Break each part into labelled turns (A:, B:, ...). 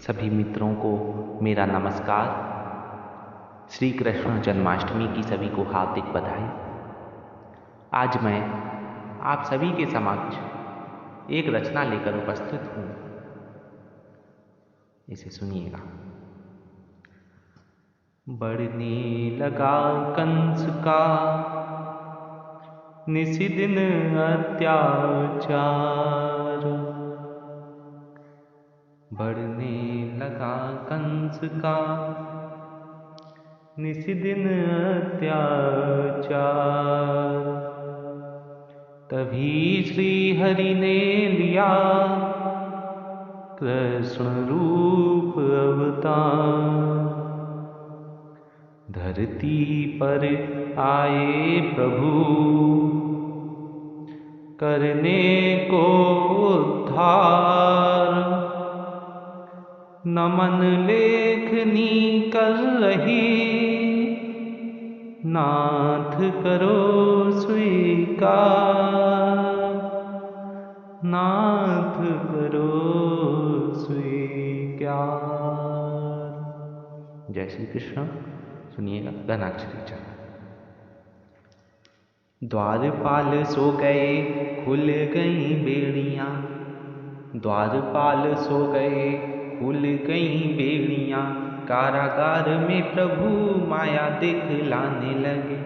A: सभी मित्रों को मेरा नमस्कार। श्री कृष्ण जन्माष्टमी की सभी को हार्दिक बधाई। आज मैं आप सभी के समक्ष एक रचना लेकर उपस्थित हूँ। इसे सुनिएगा। बढ़ने लगा कंस का निशिदिन अत्याचार, बढ़ने लगा कंस का निशिदिन अत्याचार। तभी श्री हरि ने लिया कृष्ण रूप अवतार, धरती पर आए प्रभु करने को उद्धार। नमन लेखनी कर रही नाथ करो स्वीकार, नाथ करो स्वीकार। जय श्री कृष्ण। सुनिएगा घनाक्षरी चरण। द्वारपाल सो गए खुल गई बेड़ियां, द्वारपाल सो गए खुल गई बेड़ियां। कारागार में प्रभु माया दिखलाने लगे,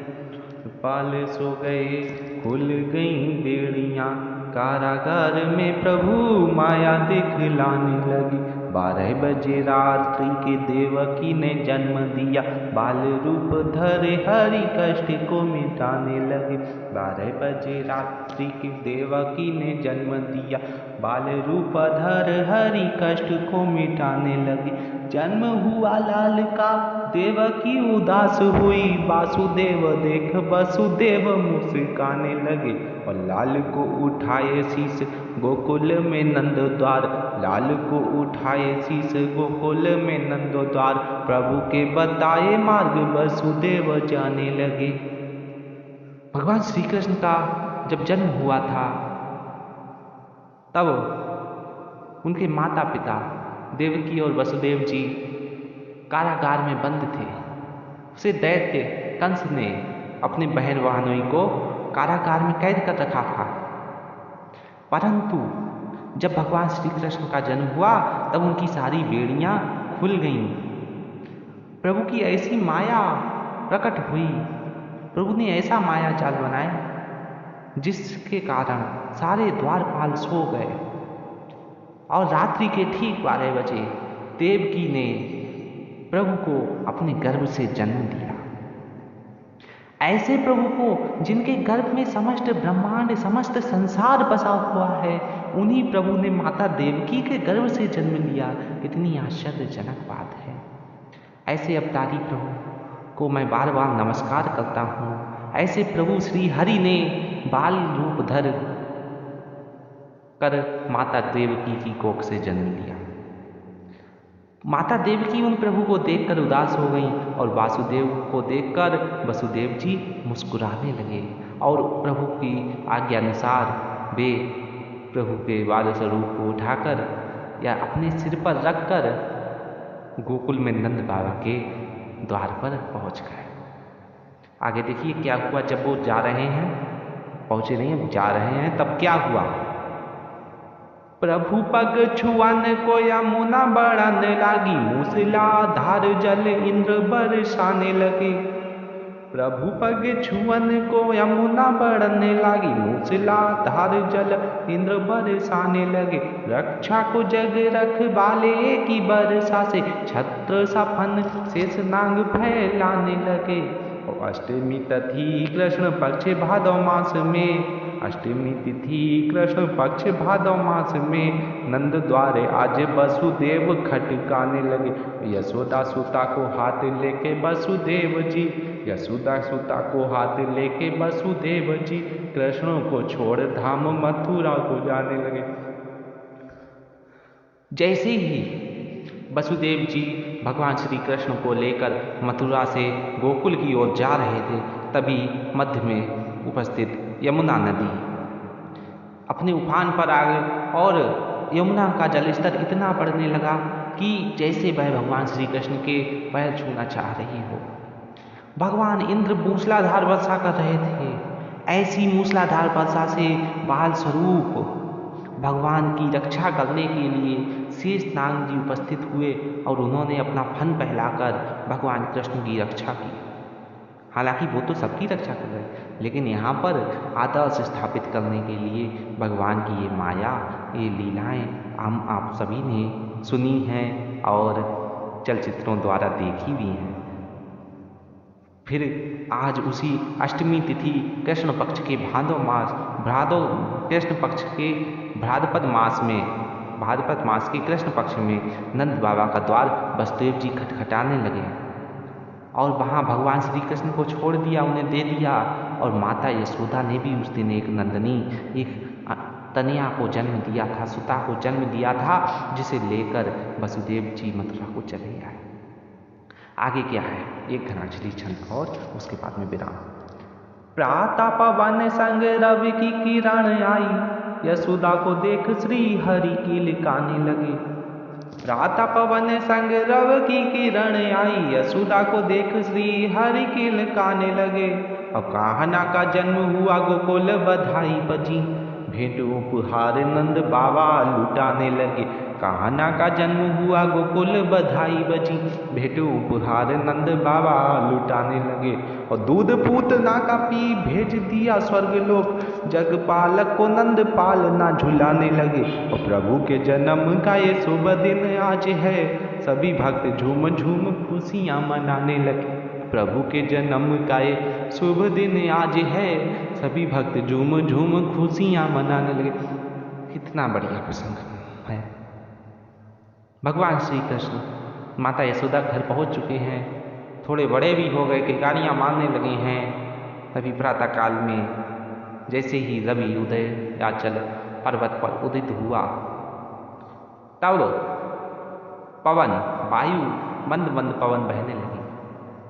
A: पाल सो गए खुल गई बेड़ियां। कारागार में प्रभु माया दिखलाने लगी। 12 बजे रात्रि के देवकी ने जन्म दिया, बाल रूप धरे हरि कष्ट को मिटाने लगे। 12 बजे रात्रि के देवकी ने जन्म दिया, बाल रूप धर हरि कष्ट को मिटाने लगे। जन्म हुआ लाल का देवकी उदास हुई, वासुदेव देख वसुदेव मुस्काने लगे। और लाल को उठाए शीश गोकुल में नंद द्वार, लाल को उठाए शीश गोकुल में नंद द्वार। प्रभु के बताए मार्ग वसुदेव जाने लगे। भगवान श्री कृष्ण का जब जन्म हुआ था तब उनके माता पिता देवकी और वसुदेव जी कारागार में बंद थे। उसे दैत्य कंस ने अपने बहन वाहनोई को कारागार में कैद कर रखा था। परंतु जब भगवान श्री कृष्ण का जन्म हुआ तब उनकी सारी बेड़ियां खुल गईं। प्रभु की ऐसी माया प्रकट हुई, प्रभु ने ऐसा माया जाल बनाया जिसके कारण सारे द्वारपाल सो गए। और रात्रि के ठीक 12 बजे देवकी ने प्रभु को अपने गर्भ से जन्म दिया। ऐसे प्रभु को जिनके गर्भ में समस्त ब्रह्मांड समस्त संसार बसा हुआ है, उन्हीं प्रभु ने माता देवकी के गर्भ से जन्म लिया। कितनी आश्चर्यजनक बात है। ऐसे अवतारी प्रभु को मैं बार बार नमस्कार करता हूँ। ऐसे प्रभु श्री हरि ने बाल रूप धर कर माता देवकी की कोख से जन्म लिया। माता देवकी उन प्रभु को देखकर उदास हो गईं और वासुदेव को देखकर वसुदेव जी मुस्कुराने लगे। और प्रभु की आज्ञा अनुसार वे प्रभु के बाल स्वरूप को उठाकर या अपने सिर पर रखकर गोकुल में नंद बाबा के द्वार पर पहुंच गए। आगे देखिए क्या हुआ। जब वो जा रहे हैं, पहुंचे नहीं हैं, जा रहे हैं, तब क्या हुआ। प्रभु पग छुअन को यमुना बढ़न लागी, मूसलाधार जल इंद्र बरसाने लगे। प्रभु पग छुअन को यमुना बढ़ने लागी, मूसलाधार जल इंद्र बरसाने लगे। रक्षा को जग रखवाले की बरसा से, छत्र सफन शेष नाग फैलाने लगे। अष्टमी तिथि कृष्ण पक्ष भादव मास में, अष्टमी तिथि कृष्ण पक्ष भादव मास में, नंद द्वारे आज वसुदेव खटकाने लगे। यशोदा सुता को हाथ लेके वसुदेव जी, यशोदा सुता को हाथ लेके वसुदेव जी, कृष्ण को छोड़ धाम मथुरा को जाने लगे। जैसे ही वसुदेव जी भगवान श्री कृष्ण को लेकर मथुरा से गोकुल की ओर जा रहे थे, तभी मध्य में उपस्थित यमुना नदी अपने उफान पर आ गए और यमुना का जलस्तर इतना बढ़ने लगा कि जैसे वह भगवान श्री कृष्ण के पैर छूना चाह रही हो। भगवान इंद्र मूसलाधार वर्षा कर रहे थे। ऐसी मूसलाधार वर्षा से बाल स्वरूप भगवान की रक्षा करने के लिए शेषनाग जी उपस्थित हुए और उन्होंने अपना फन फैलाकर भगवान कृष्ण की रक्षा की। हालांकि वो तो सबकी रक्षा कर रहे हैं, लेकिन यहाँ पर आदर्श स्थापित करने के लिए भगवान की ये माया, ये लीलाएं हम आप सभी ने सुनी हैं और चलचित्रों द्वारा देखी भी हैं। फिर आज उसी अष्टमी तिथि कृष्ण पक्ष के कृष्ण पक्ष के भाद्रपद मास के कृष्ण पक्ष में नंद बाबा का द्वार वसुदेव जी खटखटाने लगे और वहाँ भगवान श्री कृष्ण को छोड़ दिया, उन्हें दे दिया। और माता यशोदा ने भी उस दिन एक नंदनी, एक तनया को जन्म दिया था, सुता को जन्म दिया था, जिसे लेकर वसुदेव जी मथुरा को चले आए। आगे क्या है, एक घनांचली छंद और उसके बाद में विराम। प्रातः पवन संग रवि की किरण आई, यशोदा को देख श्री हरि की लिकाने लगे। प्रातः पवन संग रवि की किरण आई, यशोदा को देख श्री हरि की लिकाने लगे। अब कान्हा का जन्म हुआ, गोकुल बधाई बजी, भेंट उपहार नंद बाबा लुटाने लगे। कान्हा का जन्म हुआ, गोकुल बधाई बजी, भेंट उपहार नंद बाबा लुटाने लगे। और दूध पूतना का पी भेज दिया स्वर्गलोक, जगपालक को नंद पालना झुलाने लगे। और प्रभु के जन्म का ये शुभ दिन आज है, सभी भक्त झूम झूम खुशियाँ मनाने लगे। प्रभु के जन्म का ये शुभ दिन आज है, सभी भक्त झूम झूम खुशियाँ मनाने लगे। कितना बढ़िया प्रसंग है। भगवान श्री कृष्ण माता यशोदा घर पहुंच चुके हैं, थोड़े बड़े भी हो गए, किलकारियाँ मारने लगे हैं। तभी प्रातः काल में जैसे ही रवि उदयाचल पर्वत पर उदित हुआ, तब पवन, वायु, मंद मंद पवन बहने लगी।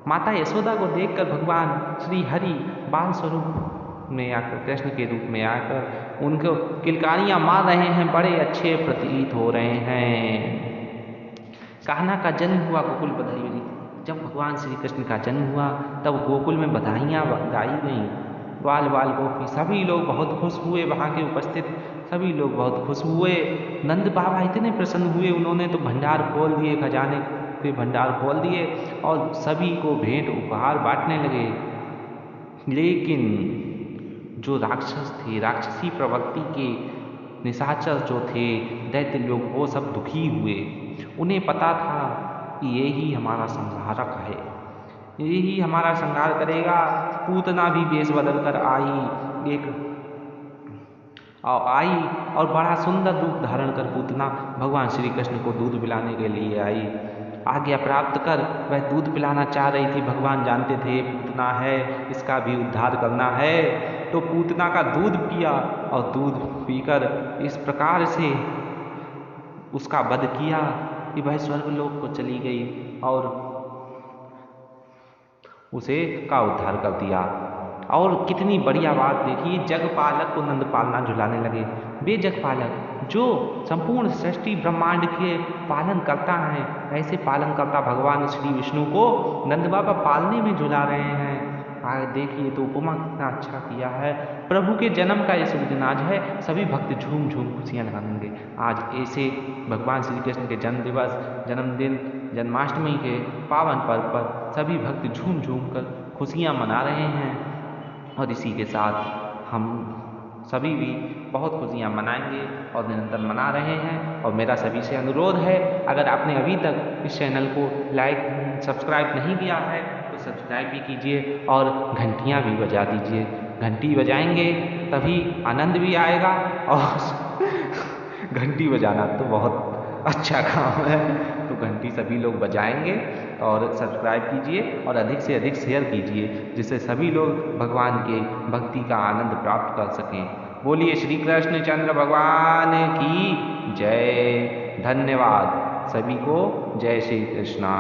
A: माता यशोदा को देखकर भगवान श्री हरि बाल स्वरूप में आकर, कृष्ण के रूप में आकर उनको किलकारियाँ मार रहे हैं, बड़े अच्छे प्रतीत हो रहे हैं। कान्हा का जन्म हुआ, गोकुल बधाई बजी। जब भगवान श्री कृष्ण का जन्म हुआ तब गोकुल में बधाइयाँ गाई गईं। ग्वाल बाल गोपी सभी लोग बहुत खुश हुए, वहाँ के उपस्थित सभी लोग बहुत खुश हुए। नंद बाबा इतने प्रसन्न हुए, उन्होंने तो भंडार खोल दिए, खजाने के भंडार खोल दिए और सभी को भेंट उपहार बांटने लगे। लेकिन जो राक्षस थे, राक्षसी प्रवृत्ति के निशाचर जो थे, दैत्य लोग, वो सब दुखी हुए। उन्हें पता था कि ये ही हमारा संहारक है, ये ही हमारा संहार करेगा। पूतना भी वेश बदल कर आई और बड़ा सुंदर रूप धारण कर पूतना भगवान श्री कृष्ण को दूध पिलाने के लिए आई। आज्ञा प्राप्त कर वह दूध पिलाना चाह रही थी। भगवान जानते थे पूतना है, इसका भी उद्धार करना है, तो पूतना का दूध पिया और दूध पीकर इस प्रकार से उसका वध किया कि वह स्वर्गलोक को चली गई और उसे का उद्धार कर दिया। और कितनी बढ़िया बात देखिए, जगपालक को नंद पालना झुलाने लगे। वे जगपालक जो संपूर्ण सृष्टि ब्रह्मांड के पालन करता है, ऐसे पालन करता भगवान श्री विष्णु को नंद बाबा पालने में झुला रहे हैं। आगे देखिए तो उपमा कितना अच्छा किया है। प्रभु के जन्म का ये शुभ दिन आज है, सभी भक्त झूम झूम खुशियाँ लगाएंगे। आज ऐसे भगवान श्री कृष्ण के जन्म दिवस, जन्मदिन, जन्माष्टमी के पावन पर्व पर सभी भक्त झूम झूम कर खुशियाँ मना रहे हैं। और इसी के साथ हम सभी भी बहुत खुशियाँ मनाएंगे और निरंतर मना रहे हैं। और मेरा सभी से अनुरोध है, अगर आपने अभी तक इस चैनल को लाइक सब्सक्राइब नहीं किया है तो सब्सक्राइब भी कीजिए और घंटियाँ भी बजा दीजिए। घंटी बजाएंगे तभी आनंद भी आएगा और घंटी बजाना तो बहुत अच्छा काम है, तो घंटी सभी लोग बजाएंगे। और सब्सक्राइब कीजिए और अधिक से अधिक शेयर कीजिए, जिससे सभी लोग भगवान के भक्ति का आनंद प्राप्त कर सकें। बोलिए श्री कृष्ण चंद्र भगवान की जय। धन्यवाद सभी को। जय श्री कृष्णा।